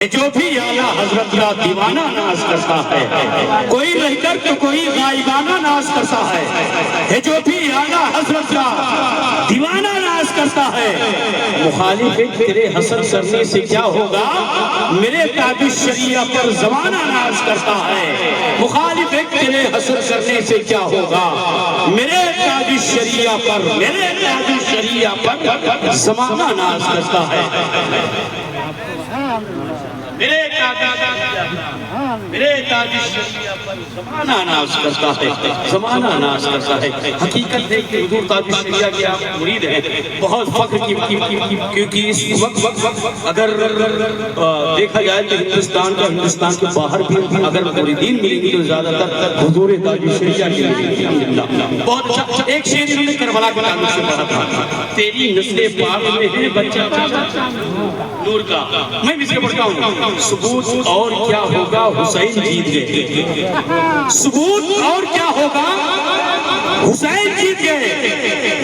جو بھی اعلیٰ حضرت کا دیوانہ ناز کرتا ہے، کوئی رہ کر تو کوئی غائبانہ ناز کرتا ہے، جو بھی اعلیٰ حضرت کا دیوانہ ناز کرتا ہے، مخالف تیرے حسن کرنے سے کیا ہوگا؟ میرے تاج الشریعہ پر زمانہ ناز کرتا ہے، مخالف تیرے حسن کرنے سے کیا ہوگا؟ میرے تاج الشریعہ پر، میرے تاج الشریعہ پر زمانہ ناز کرتا ہے، میرے تاج الشریعہ پر زمانہ ناز کرتا ہے، زمانہ ناز کرتا ہے۔ حقیقت ہے کہ حضور تاج الشریعہ کے آپ مرید ہیں، بہت فخر کی کیونکہ اس وقت اگر دیکھا جائے تو ہندوستان کے باہر بھی اگر مریدین ملیں گے تو زیادہ تر حضور تاج الشریعہ کے ملیں گے۔ بہت اچھا ایک شعر انہوں نے کربلا کے تعلق سے پڑھا تھا، تیری نسل پاک میں ہے بچہ نور کا۔ میں بھی اس کے پڑھتا ہوں، ثبوت اور کیا ہوگا حسین جیت گئے، ثبوت اور کیا ہوگا حسین جیت گئے،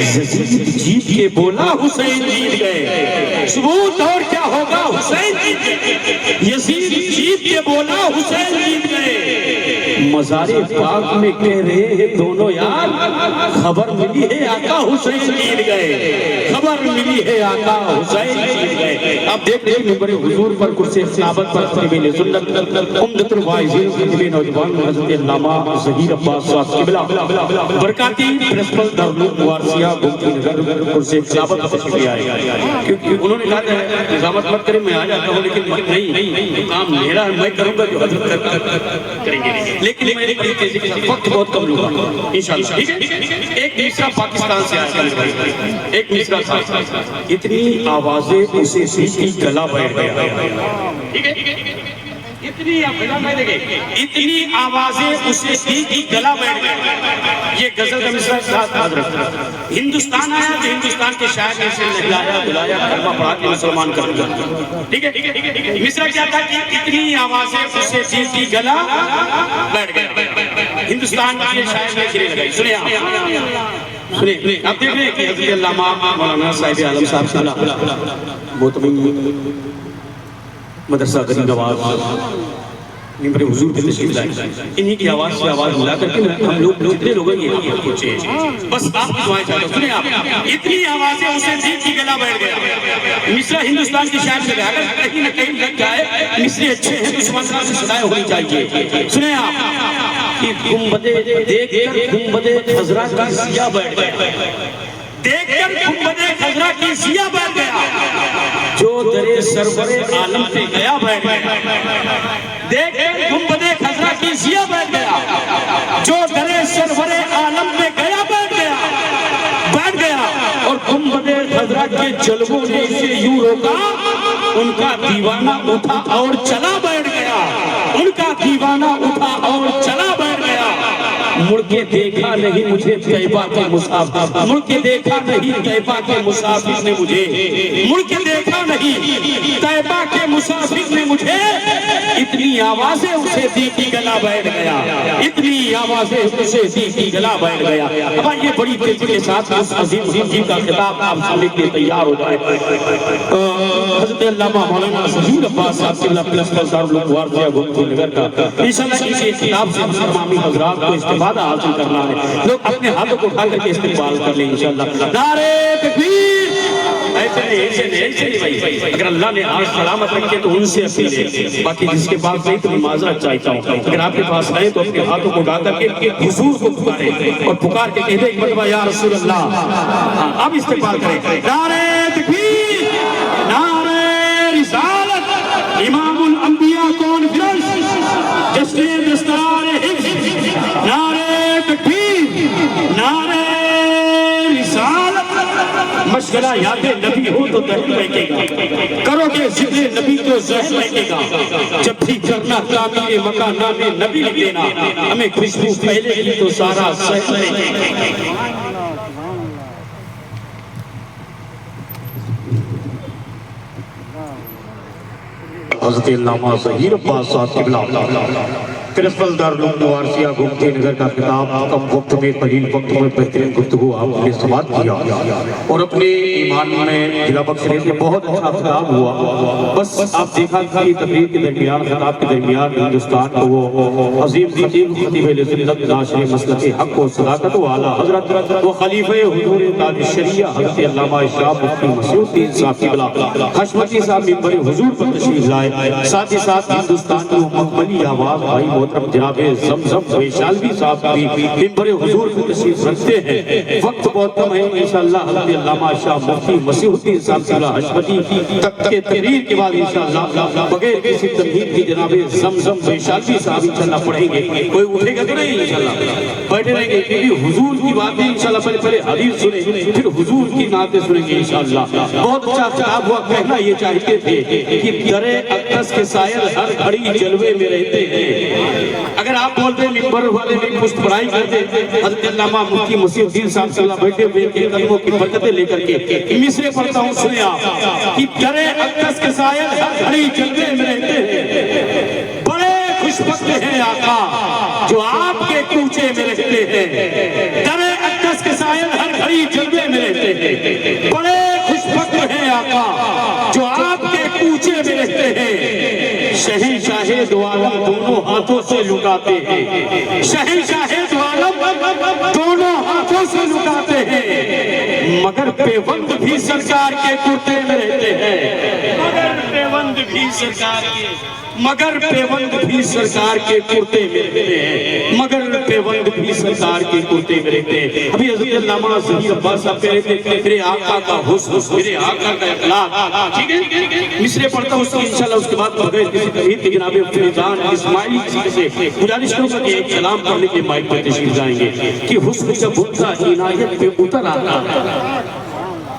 یزید جیت کے بولا حسین جیت گئے، ثبوت اور کیا ہوگا حسین جیت گئے، یزید جیت کے بولا حسین جیت گئے، مزار پاک میں کہہ رہے ہیں دونوں یار، خبر ملی ہے آقا حسین جیت گئے، خبر ملی ہے آقا حسین جیت گئے۔ اب دیکھ رہے ممبر حضور پر کرسی صحابت پر خطیبین سنت عمدۃ الواعظین خطیب نوجوان حضرت علامہ ظہیر عباس صاحب قبلہ برکاتی پرنسپل دارالعلوم وارثیہ گومتی نگر کرسی صحابت پر تشریف آئے، کیونکہ انہوں نے کہا کہ نظامت مت کریں، میں آ جاتا ہوں، لیکن نہیں، کام میرا ہے، میں کروں گا جو حضرت کریں گے، لیکن میں بڑی تیزی کے ساتھ وقت بہت کم لوں گا انشاءاللہ۔ ٹھیک ہے، ایک مصرع پاکستان سے آیا، ایک مصرع تھا، اتنی آوازیں اسے سیٹھی گلا بیٹھ گیا، ٹھیک ہے، اتنی آوازیں اسے سیٹھی گلا بیٹھ گیا۔ یہ غزل کا مصرع ساتھ یاد رکھتا ہے۔ ہندوستان آیا تو ہندوستان کے شاعر نے اسے نہلایا دلایا، کلمہ پڑھا کے مسلمان کر دیا، ٹھیک ہے۔ مصرع کیا تھا کہ اتنی آوازیں اسے سیٹھی گلا بیٹھ گیا، ہندوستان کے شاعر نے گرے لگائی۔ سنیں آپ، سنیں آپ دیکھ رہے ہیں کہ حضرت علامہ مولانا صاحب عالم صاحب صلی محترم مدرسہ غریب نواز ممبر حضور پہ تشریف لائے، انہی کی آواز سے آواز ملا کر کے ہم لوگ جتنے لوگ ہیں یہ پہنچے ہیں، بس آپ کی دعائیں چاہتا ہوں۔ سنیں آپ، اتنی آوازیں اسے سیٹھی گلا بیٹھ گیا، مصرع ہندوستان کی شاعر میں گیا، اگر کہیں نہ کہیں لگ جائے مصرع اچھے ہیں تو سمندرہ سے صدائیں ہونی چاہیے۔ سنیں آپ کہ گنبدے دیکھ کر گنبدے خضرا کی سیاہ بیٹھ گیا، دیکھ کر گنبدے خضرا کی سیاہ بیٹھ گیا، جو در سرور عالم پہ گیا بیٹھ گیا، دیکھ کر گنبدے خضرا کی سیاہ بیٹھ گیا، جو در سرور عالم پہ گیا بیٹھ گیا، اور گنبدے خضرا کے جلووں نے اسے یوں روکا، ان کا دیوانہ اٹھا اور چلا بیٹھ گیا، ان کا دیوانہ اٹھا اور چلا بیٹھ گیا، مڑ کے دیکھا نہیں مجھے طیبہ کے مسافر، مڑ کے دیکھا نہیں طیبہ کے مسافر نے مجھے، مڑ کے دیکھا نہیں طیبہ کے مسافر نے مجھے، اتنی آوازیں اسے دی کی گلا بیٹھ گیا، اتنی آوازیں اسے دی کی گلا بیٹھ گیا۔ اب آئیے بڑی تیزی کے ساتھ اس عظیم جی کا خطاب آپ سامنے کے لیے تیار ہو جائے۔ حضرت علامہ مولانا ظہیر عباس صاحب قبلہ پرنسپل دارالعلوم وارثیہ گومتی نگر کا انشاءاللہ اسی خطاب سے تمامی حضرات کو استفادہ حاصل کرنا ہے، لوگ اپنے ہاتھوں کو اٹھا کر کے استقبال کر لیں انشاءاللہ۔ نعرہ تکبیر! ایسے نہیں بھائی، اگر اللہ نے آج سلامت رکھے تو ان سے اپیل ہے، باقی جس کے پاس نہیں تو میں معذرت چاہتا ہوں، اگر آپ کے پاس آئے تو اپنے ہاتھوں کو اٹھا کر کے حضور کو پکارے اور پکار کے کہہ دے ایک مرتبہ یا رسول اللہ، اب استقبال کریں۔ نعرہ تکبیر! نعرہ رسالت! امام الانبیاء کانفرنس جشن دستار حفظ! نعرہ تکبیر! نعرہ رسالت! مشغلہ یاد نبی ہو تو دہل بیٹھے گا، کرو گے ذکر نبی تو زہر بیٹھے گا، جب بھی کرنا تعمیر مکان نام نبی لکھ دینا، ہمیں خوشبو پہلے کی تو سارا سہر بیٹھے گا۔ حضرت علامہ ظہیر عباس صاحب قبلہ پرنسپل دارالعلوم وارثیہ گومتی نگر کا خطاب کم وقت میں قلیل وقت میں بہترین گفتگو آپ نے سماعت کیا اور اپنے ایمان میں دلا بخشنے سے بہت اچھا خطاب ہوا. بس آپ دیکھا کہ تقریر کے درمیان خطاب کے درمیان ہندوستان کو وہ عظیم خطیب خطیب اہل سنت ناشر مسلک حق و صداقت والا حضرت وہ خلیفہ حضور تاج الشریعہ حضرت علامہ شاہ مفتی مسعود الدین صاحب قبلہ حشمتی صاحب ممبر حضور پر تشریف لائے. ساتھ ہی ساتھ ہندوستان کی مکملی آواز بھائی محترم جناب زمزم ویشالوی صاحب بھی ممبر حضور پر تشریف رکھتے ہیں. وقت بہت کم ہے انشاءاللہ حضرت علامہ شاہ مفتی مسیح الدین صاحب قبلہ حشمتی تک کے تقریر کے بعد انشاءاللہ بغیر کسی تمہید کی جناب زمزم ویشالوی صاحب انشاءاللہ پڑھیں گے. کوئی اٹھے گا تو نہیں انشاءاللہ بیٹھے رہیں گے کیونکہ حضور کی باتیں انشاءاللہ پہلے حدیث سنیں پھر حضور کی نعتیں سنیں گے انشاءاللہ. بہت اچھا خطاب ہوا. کہنا یہ چاہتے تھے کہ درِ اقدس کے سائل ہر گھڑی جلوے میں رہتے ہیں. اگر آپ بولتے ممبر والے میں پشت پڑھائی کرتے حضرت علامہ مفتی مسیح الدین صاحب صلی اللہ بیٹھے ہوئے کے قدموں کی برکتیں لے کر کے مصرے پڑھتا ہوں سنیں آپ کہ درِ اقدس کے سائل ہر گھڑی جلوے میں رہتے ہیں. بڑے خوش بخت ہیں آقا جو آپ کے کوچے میں رہتے ہیں. درِ اقدس کے سائل ہر گھڑی جلوے میں رہتے ہیں. بڑے خوش بخت ہیں آقا جو آپ کے کوچے میں رہتے ہیں. شہنشاہ دو عالم دونوں ہاتھوں سے لٹاتے ہیں. شہنشاہ دو عالم دونوں ہاتھوں سے لٹاتے ہیں. مگر پیوند بھی سرکار کے کرتے میں رہتے ہیں. مگر پیوند بھی سرکار کے مگر پیوند بھی سرکار کے کرتے میں رہتے ہیں. مگر پیوند بھی سرکار کے کرتے میں رہتے ہیں. ابھی حضرت علامہ ظہیر عباس صاحب کہہ رہے تھے میرے آقا کا حسن میرے آقا کا اخلاق. ٹھیک ہے مصرے پڑھتا ہوں انشاءاللہ. اس کے بعد بغیر کسی تمہید کے جناب فیضان اسماعیلی سے گزارش کروں گا کہ ایک کلام پڑھنے کے مائک پر تشریف جائیں گے کہ حسن جب ان کا عنایت پہ اتر آتا ہے.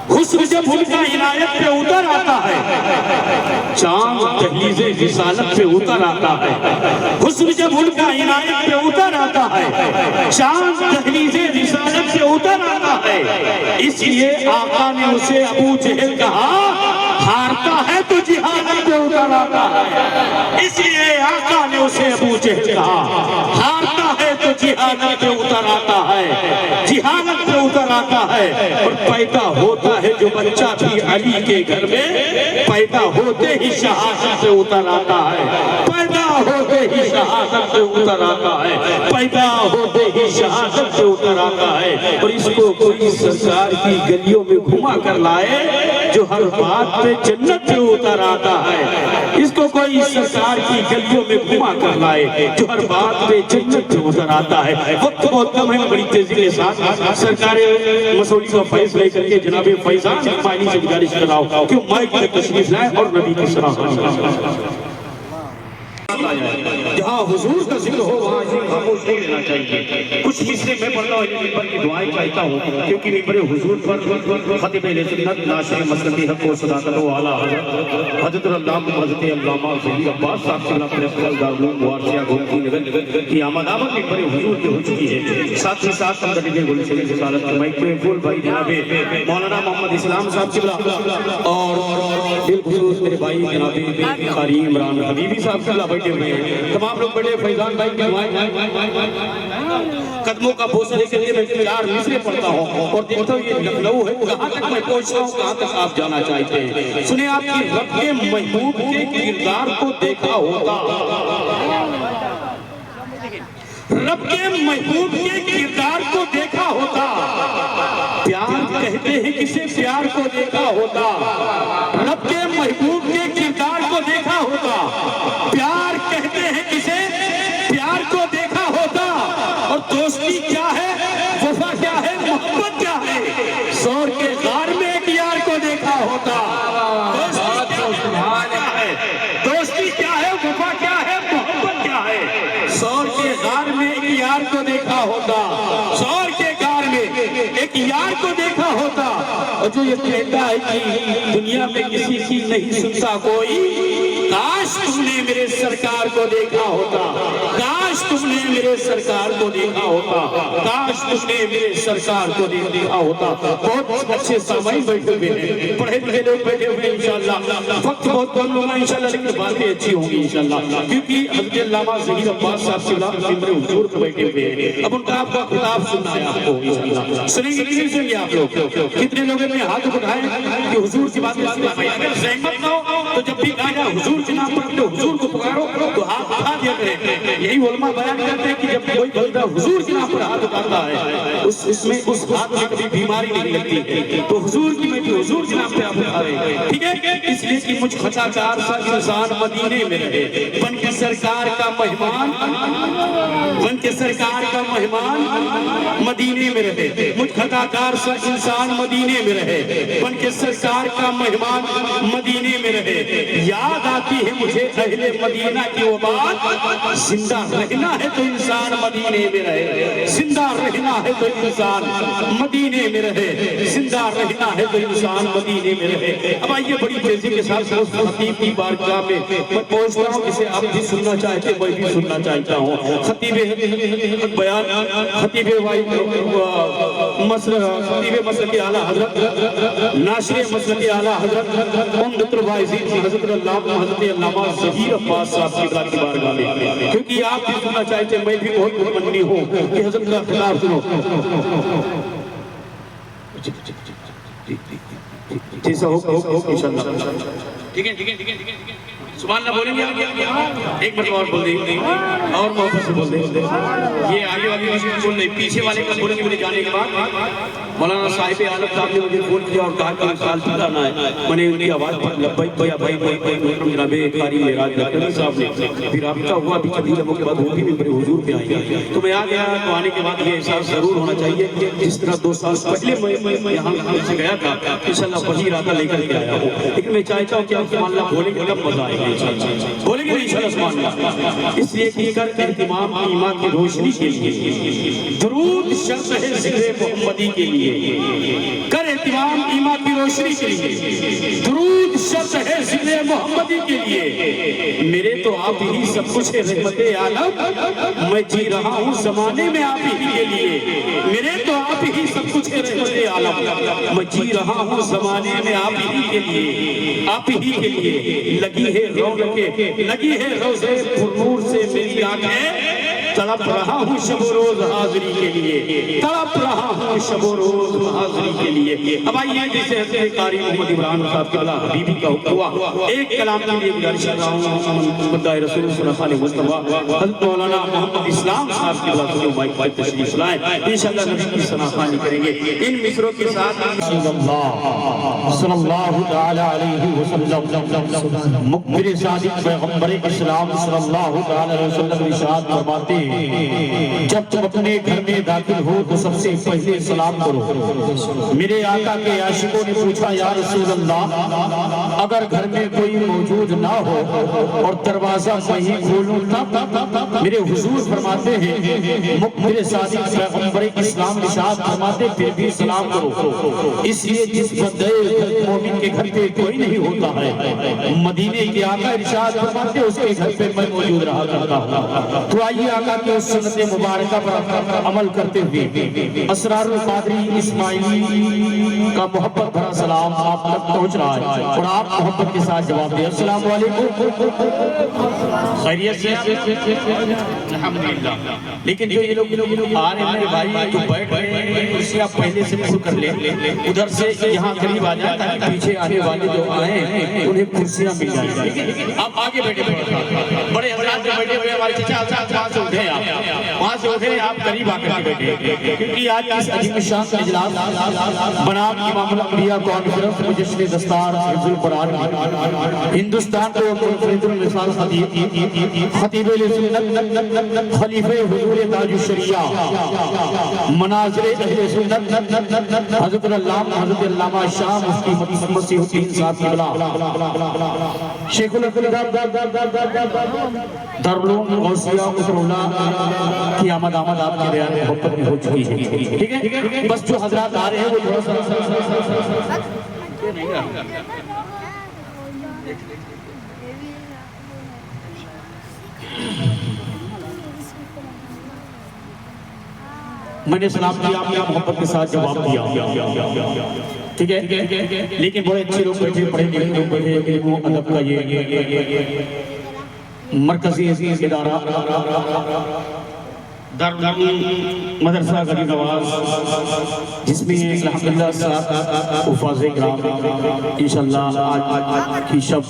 حسن جب ان کا عنایت پہ اتر آتا ہے چاند دہلیز رسالت پہ اتر آتا ہے. حسن جب ان کا عنایت پہ اتر آتا ہے چاند دہلیز رسالت پہ اتر آتا ہے. اس لیے آقا نے اسے ابو جہل کہا ہارتا ہے تو جہالت پہ اتر آتا ہے. اس لیے آقا نے اسے ابو جہل کہا ہارتا ہے تو جہالت پہ اتر آتا ہے. جہالت پہ اتر آتا ہے اور پیدا ہوتا ہے جو بچہ بھی علی کے گھر میں پیدا ہوتے ہی شہادت پہ اتر آتا ہے. پیدا ہوتے ہی شہادت پہ اتر آتا ہے. پیدا ہوتے ہی شہادت پہ اتر آتا ہے. اور اس کو کوئی سرکار کی گلیوں میں گھما کر لائے جو ہر بات پہ جنت پہ اتر آتا ہے. اس کو کوئی سرکار کی گلیوں میں گھما کر لائے جو ہر بات پہ جنت پہ اتر آتا ہے. وقت بہت کم ہے. بڑی تیزی کے ساتھ سرکار مسعودی کا فیض لے کر کے جناب فیضان اسماعیلی سے گزارش کر رہا ہوں کہ مائک میں تشریف لائیں اور نبی کی صلاح جہاں حضور کا ذکر ہو وہاں اسے خاموش نہیں لینا چاہیے. کچھ مصرے میں پڑھتا ہوں ممبر کی دعائیں چاہتا ہوں کیونکہ ممبر حضور پر خطیب اہل سنت ناشر مسلک حق و صداقت و اعلیٰ حضرت علامہ ظہیر عباس صاحب سے پرنسپل دارالعلوم وارثیہ گومتی نگر کی آمد ممبر حضور کی ہو چکی ہے. ساتھ ہی ساتھ مدنی گلشن رسالت کے مائک پہ پھول بھائی جناب مولانا محمد اسلام صاحب قبلہ اور بالخصوص میرے بھائی جناب قاری عمران حبیبی صاحب قبلہ بیٹھے ہوئے ہیں. تمام لوگ بڑے فیضان بھائی کے قدموں کا بوسہ لے کر کے میں 4 مصرے پڑھتا ہوں اور دیکھتا ہوں یہ لکھنؤ ہے. کہاں تک میں پہنچتا ہوں کہاں تک آپ جانا چاہتے ہیں. سنیں آپ کی رب کے محبوب کے کردار کو دیکھا ہوتا رب کے محبوب کے کردار کو دیکھا ہوتا. پیار کہتے ہیں کسے پیار کو دیکھا ہوتا. رب کے محبوب کے کردار کو دیکھا ہوتا. پیار کہتے ہیں کسے پیار کو دیکھا ہوتا. اور دوستی کیا ہے وفا کیا ہے محبت کیا ہے زور کے غار میں ایک یار کو دیکھا ہوتا. دوستی کیا ہے وفا کیا ہے محبت کیا ہے زور کے غار میں ایک یار کو دیکھا ہوتا. زور کے غار میں ایک یار کو دیکھا ہوتا. اور جو یہ کہتا ہے کہ دنیا میں کسی کی نہیں سنتا کوئی کاش تم نے میرے سرکار کو دیکھا ہوتا، کاش تم نے میرے سرکار کو دیکھا ہوتا، کاش تم نے میرے سرکار کو دیکھا ہوتا۔ بہت اچھے سامعین بیٹھے ہوئے ہیں، پڑھے لکھے لوگ بیٹھے ہوئے ہیں انشاءاللہ، وقت بہت کم ہوگا انشاءاللہ، لیکن باتیں اچھی ہوں گی انشاءاللہ، کیونکہ حضرت علامہ ظہیر عباس صاحب سے ممبر حضور پہ بیٹھے ہوئے ہیں۔ اب ان کا آپ کا خطاب سننا ہے آپ کو انشاءاللہ، سنیں گے کتنے سنیں گے آپ لوگ؟ کتنے لوگ اپنے ہاتھ اٹھائیں کہ حضور کی باتیں سنا بھائی؟ اگر زحمت نہ ہو تو جب بھی کہا جائے حضور کے نام پر اپنے حضور کو پکارو تو ہاتھ اٹھا دیا کریں۔ یہی علماء بیان کرتے ہیں کہ جب کوئی بندہ حضور کے نام پر ہاتھ اٹھاتا ہے اس میں اس ہاتھ میں کبھی بیماری نہیں لگتی، تو حضور کی میں حضور کے نام پہ آپ اٹھا رہے ہیں، ٹھیک ہے؟ اس لیے کہ مجھ خطا کار سا انسان مدینے میں رہے، بن کے سرکار کا مہمان، بن کے سرکار کا مہمان مدینے میں رہے، مجھ خطا کار سا انسان مدینے میں رہے، بن کے سرکار کا مہمان مدینے میں رہے۔ یاد آتی ہے مجھے اہل مدینہ کی وہ بات، زندہ رہنا ہے تو انسان مدینے میں رہے، زندہ رہنا ہے تو انسان مدینے میں رہے، زندہ رہنا ہے تو انسان مدینے میں رہے۔ اب آئیے بڑی تیزی کے ساتھ خطیب کی بارگاہ میں میں پہنچتا ہوں، اسے آپ بھی سننا چاہتے میں بھی سننا چاہتا ہوں۔ خطیب بیان، خطیب مسلک اعلیٰ حضرت، ناشر مسلک اعلیٰ حضرت عمدۃ الواعظین حضرت علامہ ظہیر عباس صاحب کی بارگاہ میں، کیونکہ آپ بھی سننا چاہتے میں بھی بہت متمنی ہوں کہ حضرت کا خطاب سنو۔ جیسا ہو انشاءاللہ، ٹھیک ہے؟ سبحان اللہ بولیں گے؟ ایک مرتبہ اور بول دیں اور محبت سے بول دیں۔ یہ آگے والی کسی کو بول نہیں، پیچھے والے کا بولیں گے میرے جانے کے بعد۔ مولانا صاحب عالم صاحب نے مجھے فون کیا اور کہا کہ انسان ٹھکانا ہے، میں نے ان کی آواز پر لبیک بھائی جناب قاری معراج لکھنوی صاحب نے پھر رابطہ ہوا، بھی چند لمحوں کے بعد وہ بھی میرے حضور پہ آئے گا، تو میں آ گیا۔ تو آنے کے بعد یہ احساس ضرور ہونا چاہیے جس طرح 2 سال پہلے میں یہاں سے گیا تھا، انشاءاللہ وہی ارادہ لے کر کے آیا ہوں، لیکن میں چاہتا ہوں کہ آپ سبحان اللہ بولیں گے تب مزہ آئے گا انشاءاللہ، بولیں گے انشاءاللہ سبحان اللہ۔ اس لیے کہ کر اہتمام ایمان کی روشنی کے لیے درود شرط ہے ذکر محمدی کے لیے، کر اہتمام ایمان کی روشنی کے لیے درود شرط ہے ذکر محمدی کے لیے۔ میرے تو آپ ہی سب کچھ ہے رحمت عالم، میں جی رہا ہوں زمانے میں آپ ہی کے لیے، میرے تو آپ ہی سب کچھ ہے رحمت عالم، میں جی رہا ہوں زمانے میں آپ ہی کے لیے، آپ ہی کے لیے۔ لگی ہے رونقیں، لگی ہے روزے پرنور سے میری آنکھیں، تڑپ رہا ہوں شب و روز حاضری کے لیے، تڑپ رہا ہوں شب و روز حاضری کے لیے۔ اب آئیے جسے حضرت قاری محمد عمران صاحب کے اللہ حبیبی کا حکم ہوا، ایک کلام کے لیے گزارش کر رہا ہوں خدا رسول صلی اللہ علیہ وسلم حضرت مولانا محمد اسلام صاحب کی بات سنو، مائک پر تشریف لائیں، انشاءاللہ نبی کی ثنا خوانی کریں گے ان مصروں کے ساتھ۔ صلی اللہ تعالی علیہ وسلم مقبر صادق پیغمبر اسلام صلی اللہ تعالی علیہ وسلم ارشاد فرماتے ہیں، جب تم اپنے گھر میں داخل ہو تو سب سے پہلے سلام کرو۔ میرے آقا کے عاشقوں نے پوچھا یا رسول اللہ اگر گھر میں کوئی موجود نہ ہو اور دروازہ میں ہی کھولوں تب؟ میرے حضور فرماتے ہیں مقبر صادق پیغمبر اسلام ارشاد فرماتے پھر بھی سلام کرو، اس لیے جس بندے مومن کے گھر پہ کوئی نہیں ہوتا ہے مدینے کے آقا ارشاد فرماتے اس کے گھر پہ میں موجود رہا کرتا ہوں۔ تو آئیے آقا کی اس سنت مبارکہ پر عمل کرتے ہوئے اسرار القادری اسماعیلی کا محبت بھرا سلام آپ تک پہنچ رہا ہے اور آپ محبت کے ساتھ جواب دیں۔ السلام علیکم، خیریت سے الحمدللہ۔ لیکن جو یہ لوگ آ رہے ہیں میرے بھائی جو بیٹھ گئے کرسیاں پہلے سے پر کر لیں، ادھر سے یہاں قریب آ جائیں تاکہ پیچھے آنے والے جو آئے ہیں انہیں کرسیاں مل جائیں۔ آپ آگے بیٹھے بڑے حضرات جو بیٹھے ہوئے ہمارے چچا حضرات وہاں سے اٹھے، آپ وہاں سے اٹھے، آپ قریب آ کر بیٹھے، کیونکہ آج اس عظیم شان اجلاس بنام امام الانبیاء کانفرنس مجلس دستار حفظ القرآن ہندوستان کو منفرد المثال خطیب سنت خلیفہ حضور تاج الشریعہ مناظر اہل سنت حضرت علامہ شاہ مفتی مسیح الدین صاحب کی بلا شیخ دارالعلوم غوثیہ مصر اللہ کی آمد آپ کے ریان محبت میں ہو چکی ہے، ٹھیک ہے؟ بس جو حضرات آ رہے ہیں وہ تھوڑا سا میں نے سلام کیا، آپ نے محبت کے ساتھ جواب دیا، ٹھیک ہے؟ لیکن بڑے اچھے لوگ بیٹھے، پڑھے لکھے لوگ بیٹھے، علم و ادب کا یہ مرکزی ادارہ مدرسہ غریب نواز، جس میں الحمدللہ 7 حفاظ کرام انشاءاللہ آج کی شب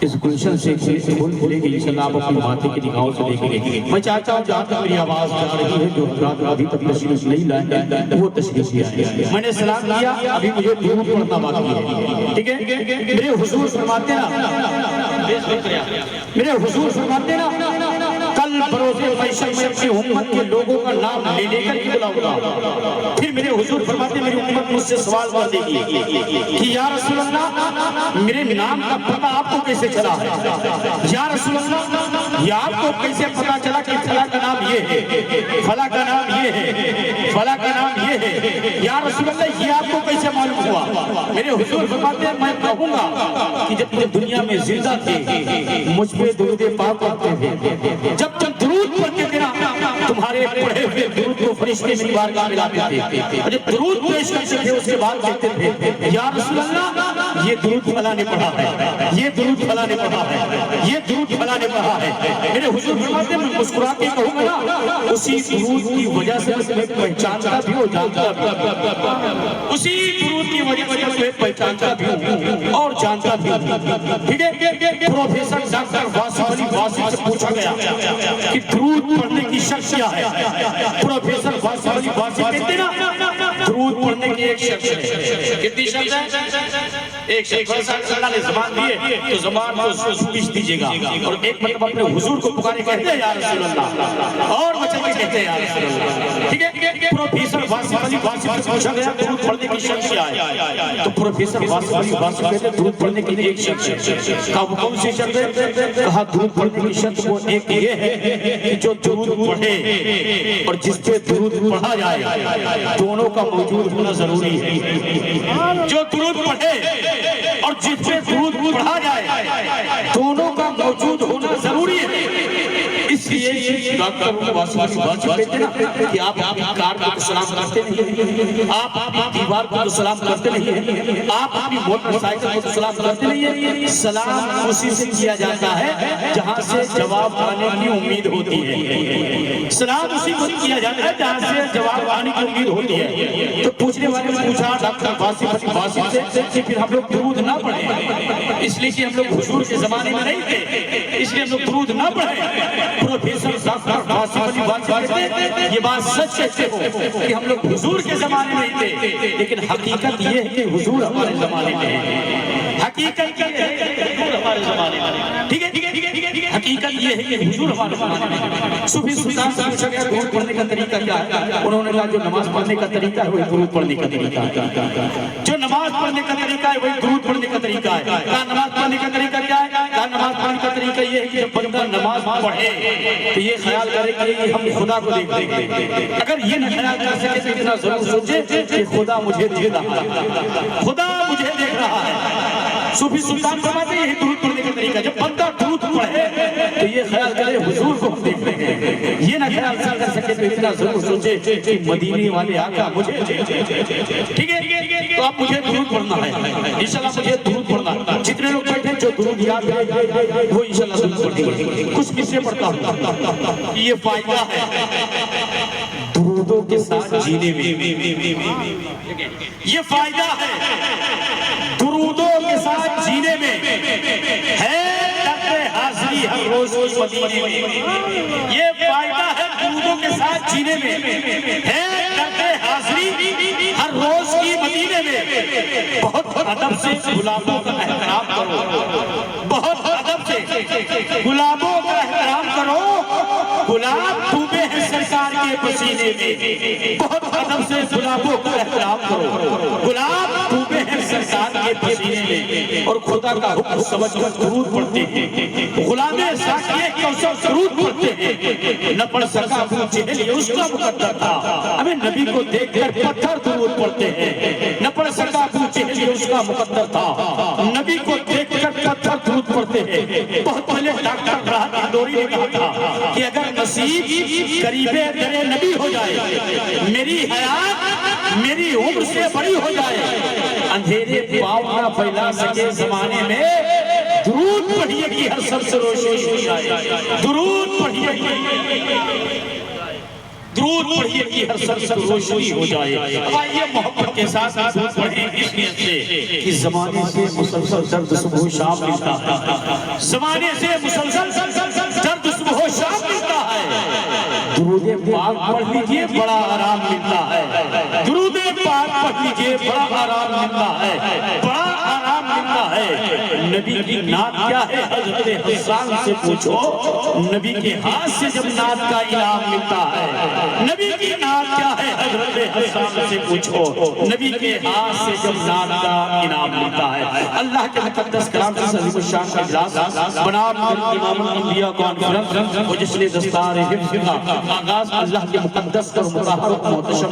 اس گلشن سے پھول کھلے گی انشاءاللہ، آپ اپنی باتیں کی نگاہوں سے دیکھیں گے۔ میں چاہتا ہوں جہاں تک میری آواز جا رہی ہے، جو حضرات ابھی تک تشریف نہیں لائے وہ تشریف لائے۔ میں نے سلام کیا، ابھی مجھے درود پڑھنا باقی ہے، ٹھیک ہے؟ میرے حضور فرماتے نا کل بروز محشر میں اپنی امت کے لوگوں کا نام لے لے کر کے بلاؤں گا، پھر میرے حضور فرماتے میری امت مجھ سے سوال کر دے گی کہ یا رسول اللہ میرے نام کا پتہ آپ کو کیسے چلا ہے؟ یا رسول اللہ یہ آپ کو کیسے پتہ چلا کہ فلاں کا نام یہ ہے، فلاں کا نام یہ ہے، فلاں کا نام یہ ہے؟ یا رسول اللہ یہ آپ کو کیسے معلوم ہوا؟ میرے حضور فرماتے ہیں میں کہوں گا کہ جب تم دنیا میں زندہ تھے مجھ پہ درود پاک پڑھتے تھے، جب تم درود پڑھتے تھے نا تمہارے پڑھے ہوئے درود کو فرشتے میری بارگاہ میں لاتے تھے، اور جب درود پیش کرتے تھے اس کے بعد کہتے تھے یا رسول اللہ یہ درود فلاں نے پڑھا ہے، یہ درود فلاں نے پڑھا ہے، یہ درود فلاں نے پڑھا ہے۔ میرے حضور فرماتے ہیں میں مسکرا کے کہوں گا نا اسی درود کی وجہ سے میں پہچانتا بھی ہوں، جانتا بھی ہوں، اسی درود کی وجہ سے پہچانتا بھی ہوں اور جانتا بھی ہوں، ٹھیک ہے؟ پروفیسر ڈاکٹر واصف علی واصف سے پوچھا گیا کہ درود پڑھنے کی شرط کیا ہے؟ پروفیسر واصف علی واصف کہتے نا درود پڑھنے کی ایک شرط ہے، کتنی شرط ہے؟ ایک شرط۔ اللہ نے زبان دیے تو زبان کو سوچ دیجئے گا، اور ایک مرتبہ اپنے حضور کو پکارے کہتے ہیں یا رسول اللہ، اور بچے کے کہتے ہیں یا رسول اللہ، ٹھیک ہے؟ پروفیسر واصف علی واصف سے پوچھا گیا درود پڑھنے کی شرط کیا ہے؟ تو پروفیسر واصف علی واصف کہتے ہیں درود پڑھنے کی ایک شرط ہے۔ کہا وہ کون سی شرط ہے؟ کہا درود پڑھنے کی شرط وہ ایک یہ ہے کہ جو درود پڑھے اور جس پہ درود پڑھا جائے دونوں کا موجود ہونا ضروری ہے۔ جو درود پڑھے اور جس پہ درود پڑھا جائے دونوں کا موجود ہونا ضروری ہے۔ اس لیے ڈاکٹر واصف علی واصف کہتے ہیں کہ آپ اپنی کار کو سلام کرتے نہیں، آپ اپنی دیوار کو سلام کرتے نہیں، آپ اپنی موٹر سائیکل کو سلام کرتے نہیں، سلام اسی سے کیا جاتا ہے جہاں سے جواب آنے کی امید ہوتی ہے، سلام اسی کو کیا جاتا ہے جہاں سے جواب آنے کی امید ہوتی ہے۔ تو پوچھنے والے نے پوچھا ڈاکٹر واصف علی واصف سے کہ پھر ہم لوگ درود نہ پڑھیں، اس لیے کہ ہم لوگ حضور کے زمانے میں نہیں تھے، اس لیے ہم لوگ درود نہ پڑھیں۔ پروفیسر ڈاکٹر واصف علی واصف کہتے ہیں یہ بات سچ کہتے ہو کہ ہم لوگ حضور کے زمانے میں نہیں تھے، لیکن حقیقت یہ ہے کہ حضور ہمارے زمانے میں ہے، حقیقت یہ ہے کہ حضور ہمارے زمانے میں ہے، ٹھیک ہے؟ حقیقت یہ ہے کہ حضور ہمارے زمانے میں ہے۔ صوفی سلطان سے پوچھا گیا درود پڑھنے کا طریقہ کیا ہے؟ انہوں نے کہا جو نماز پڑھنے کا طریقہ ہے وہی درود پڑھنے کا طریقہ ہے، جو نماز پڑھنے کا طریقہ ہے وہی درود پڑھنے کا طریقہ ہے۔ کہا نماز پڑھنے کا طریقہ کیا ہے؟ کہا نماز پڑھنے کا طریقہ یہ ہے کہ جب بندہ نماز پڑھے تو یہ خیال کرے کہ ہم خدا کو دیکھ رہے ہیں، اگر یہ نہ خیال کر سکے تو اتنا ضرور سوچے کہ خدا مجھے دیکھ رہا ہے، خدا مجھے دیکھ رہا ہے۔ صوفی سلطان فرماتے ہیں یہ درود پڑھنے کا طریقہ، جب بندہ درود پڑھے تو یہ خیال کرے حضور کو ہم دیکھ رہے ہیں، یہ نہ خیال کر سکے تو اتنا ضرور سوچے کہ مدینے والے آقا مجھے ٹھیک ہے؟ تو اب مجھے درود پڑھنا ہے، انشاءاللہ مجھے درود پڑھنا ہے۔ جتنے لوگ بیٹھے جو درود یاد ہے وہ انشاءاللہ درود پڑھیں گے۔ کچھ مصرے پڑھتا ہوں، یہ فائدہ ہے درودوں کے ساتھ جینے میں، یہ فائدہ ہے درودوں کے ساتھ جینے میں، ہے حاضری ہر روز مدینے میں، یہ فائدہ ہے درودوں کے ساتھ جینے میں، ہے حاضری ہر روز کی مدینے میں۔ بہت ادب سے غلاموں کا احترام کرو، بہت ادب سے غلاموں کا احترام کرو، غلام ڈوبے ہیں سرکار کے پسینے میں، بہت ادب سے غلاموں کا احترام کرو، غلام ڈوبے ہیں سرکار کے پسینے میں، اور خدا کا حکم سمجھ کر درود پڑھتے ہیں، غلام ساقیہ کوثر درود پڑھتے ہیں، نہ پڑھ سکا ابو جہل یہ اس کا مقدر تھا، ہمیں نبی کو دیکھ کر پتھر درود پڑھتے ہیں، نہ پڑھ سکا ابو جہل یہ اس کا مقدر تھا، نبی کو دیکھ کر پتھر درود پڑھتے ہیں۔ بہت پہلے ڈاکٹر راحت اندوری نے کہا تھا کہ اگر نصیب قریب در نبی ہو جائے، میری حیات میری عمر سے بڑی ہو جائے، اندھیرے پاؤں نہ پھیلا سکے زمانے میں، درود پڑھیے کہ ہر سر سے روشنی ہو جائے، درود پڑھیے کہ ہر سر سے روشنی ہو جائے۔ اب آئیے محبت کے ساتھ درود پڑھیں اس نیت سے کہ زمانے سے مسلسل درد صبح و شام ملتا ہے، زمانے سے مسلسل درد صبح و شام ملتا ہے، درود پاک پڑھ لیجئے بڑا آرام ملتا ہے، درود پاک پڑھ لیجئے بڑا آرام ملتا ہے، بڑا آرام ملتا ہے۔ نبی کی نعت کیا ہے حضرت حسان سے پوچھو، نبی کے ہاتھ سے جب نعت کا انعام ملتا ہے، نبی کی نعت کیا ہے حضرت حسان سے پوچھو، نبی کے ہاتھ سے جب نعت کا انعام ملتا ہے۔ اللہ کے مقدس کلام سے عظیم الشان کا اجلاس بنام امام الانبیاء کانفرنس اور جس نے دستار حفظ کا آغاز اللہ کے مقدس اور مطہر و محتشم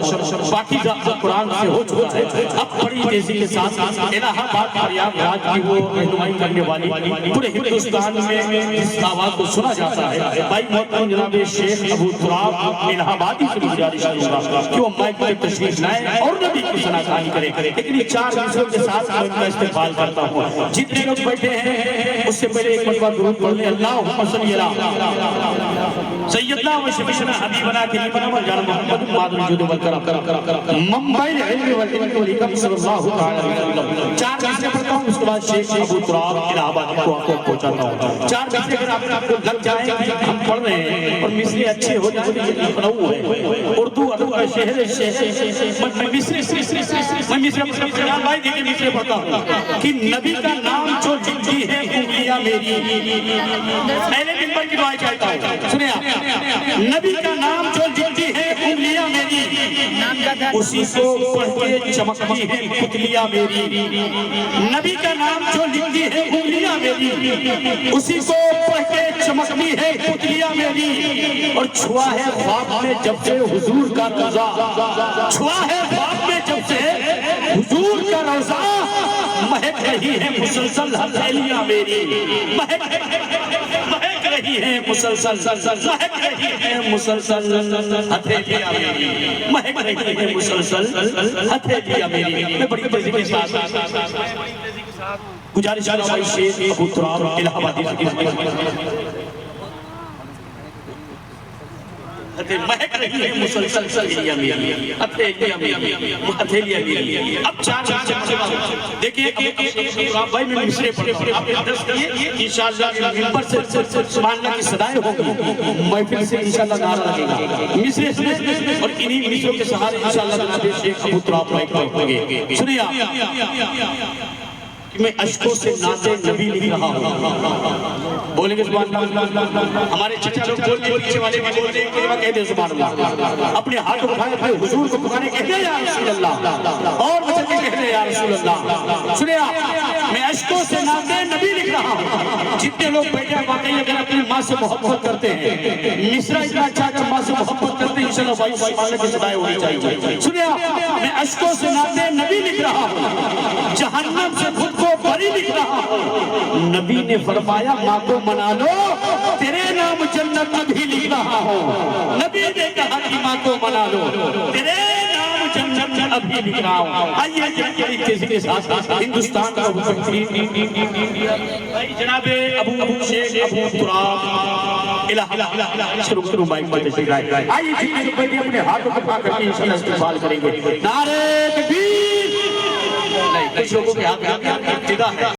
پاکیزہ قرآن سے ہو چکا ہے، اب بڑی تیزی کے ساتھ الہ آباد پریاگ راج کی وہ رہنمائی کرنے والی پورے ہندوستان میں اس آواز کو سنا جاتا ہے، بھائی محترم جناب شیخ ابو تراب الہ آبادی سے گزارش کروں گا کہ وہ مائک پر تشریف لائیں اور نبی کی ثنا خوانی کریں، لیکن یہ چار مصروں کے ساتھ میں ان کا استقبال کرتا ہوں۔ جتنے لوگ بیٹھے ہیں اس سے پہلے ایک مرتبہ درود پڑھ لیں، اللہم صلی علی سیدنا و شفیعنا حبیبنا قریبنا مولانا محمد مادر الجود والکرم منبع العلم والعلم والحکم صلی اللہ تعالی علیہ وسلم۔ چار مصرے پڑھتا ہوں، اس کے بعد شیخ ابو تراب الہ آبادی کو آپ کو پہنچاتا ہوں۔ چار مصرے اگر آپ کو لگ جائیں کہ ہم پڑھ رہے ہیں اور مصرے اچھے ہو جائیں تو یہ لکھنؤ ہے، اردو ادب کا شہر میں مصرے بھائی دیکھیں مصرے پڑھتا ہوں کہ نبی کا نام جو لکھتی ہے انگلیاں میری، پہلے نمبر کی دعائیں چاہتا ہوں، سنیں آپ، نبی کا نام جو لکھتی ہے انگلیاں میری، اسی کو پڑھ کے چمکتی ہے پتلیاں میری، نبی کا نام جو لکھتی ہے انگلیاں میری، اسی کو پڑھ کے چمکتی ہے پتلیاں میری، اور چھوا ہے خواب میں جب سے حضور کا روزہ، چھوا ہے خواب میں جب سے حضور کا روزہ، مہک رہی ہے مسلسل ہتھیلیاں میری، مہک رہی ہے مسلسل، مہک رہی ہے مسلسل ہتھیلیاں میری، مہک رہی ہے مسلسل ہتھیلیاں میری۔ میں بڑی تیزی کے ساتھ گزارش کرتا ہوں شیخ ابو تراب الہ آبادی مہک رہی ہے مسلسل ہتھیلیاں میری، ہتھیلیاں میری، ہتھیلیاں میری۔ اب چار دیکھیے بھائی میں مصرے پڑھتا ہوں، آپ نے درس کیے انشاءاللہ ممبر سے سبحان اللہ کی صدائیں ہوگی، محفل سے انشاءاللہ نعرہ لگے گا، مصرے سے اور انہی مصروں کے سہارے انشاءاللہ جناب شیخ ابو تراب پڑھیں گے۔ سنیے آپ، میں اشکوں سے نعتِ نبی لکھ رہا ہوں، بولیں گے سبحان اللہ، ہمارے چچا لوگ بولتے پیچھے والے بھی بولتے ہیں، کلمہ کہہ دیں سبحان اللہ، اپنے ہاتھ اٹھائے اپنے حضور کو پکارے کہہ دیں یا رسول اللہ، اور بچے کہہ دیں یا رسول اللہ۔ سنیں آپ، میں اشکوں سے نعتِ نبی لکھ رہا ہوں، جتنے لوگ بیٹھے ہیں واقعی اگر اپنی ماں سے محبت کرتے ہیں، مصرع اتنا اچھا اگر ماں سے محبت کرتے ہیں انشاءاللہ بھائی سبحان اللہ کی صدائیں ہونی چاہیے۔ سنیں آپ، میں اشکوں سے نعتِ نبی لکھ رہا ہوں، جہنم سے خود کو بری لکھ رہا ہوں، نبی نے فرمایا ماں کو منا لو، تیرے نام جنت میں بھی لکھ رہا ہوں، نبی نے کہا کہ ماں کو منا لو، تیرے نام جنت میں ابھی لکھ رہا ہوں۔ آئیے جنگلی تیزی کے ساتھ ہندوستان کا جناب ابو شیخ ابو تراب الہ شروع کروں بائک پر تشریف لائے، آئیے جتنے لوگ بیٹھے اپنے ہاتھوں کو پاک کر کے انشاءاللہ استقبال کریں گے۔ نعرہ تکبیر، کچھ لوگوں کے ہاتھ میں ابتدا ہے۔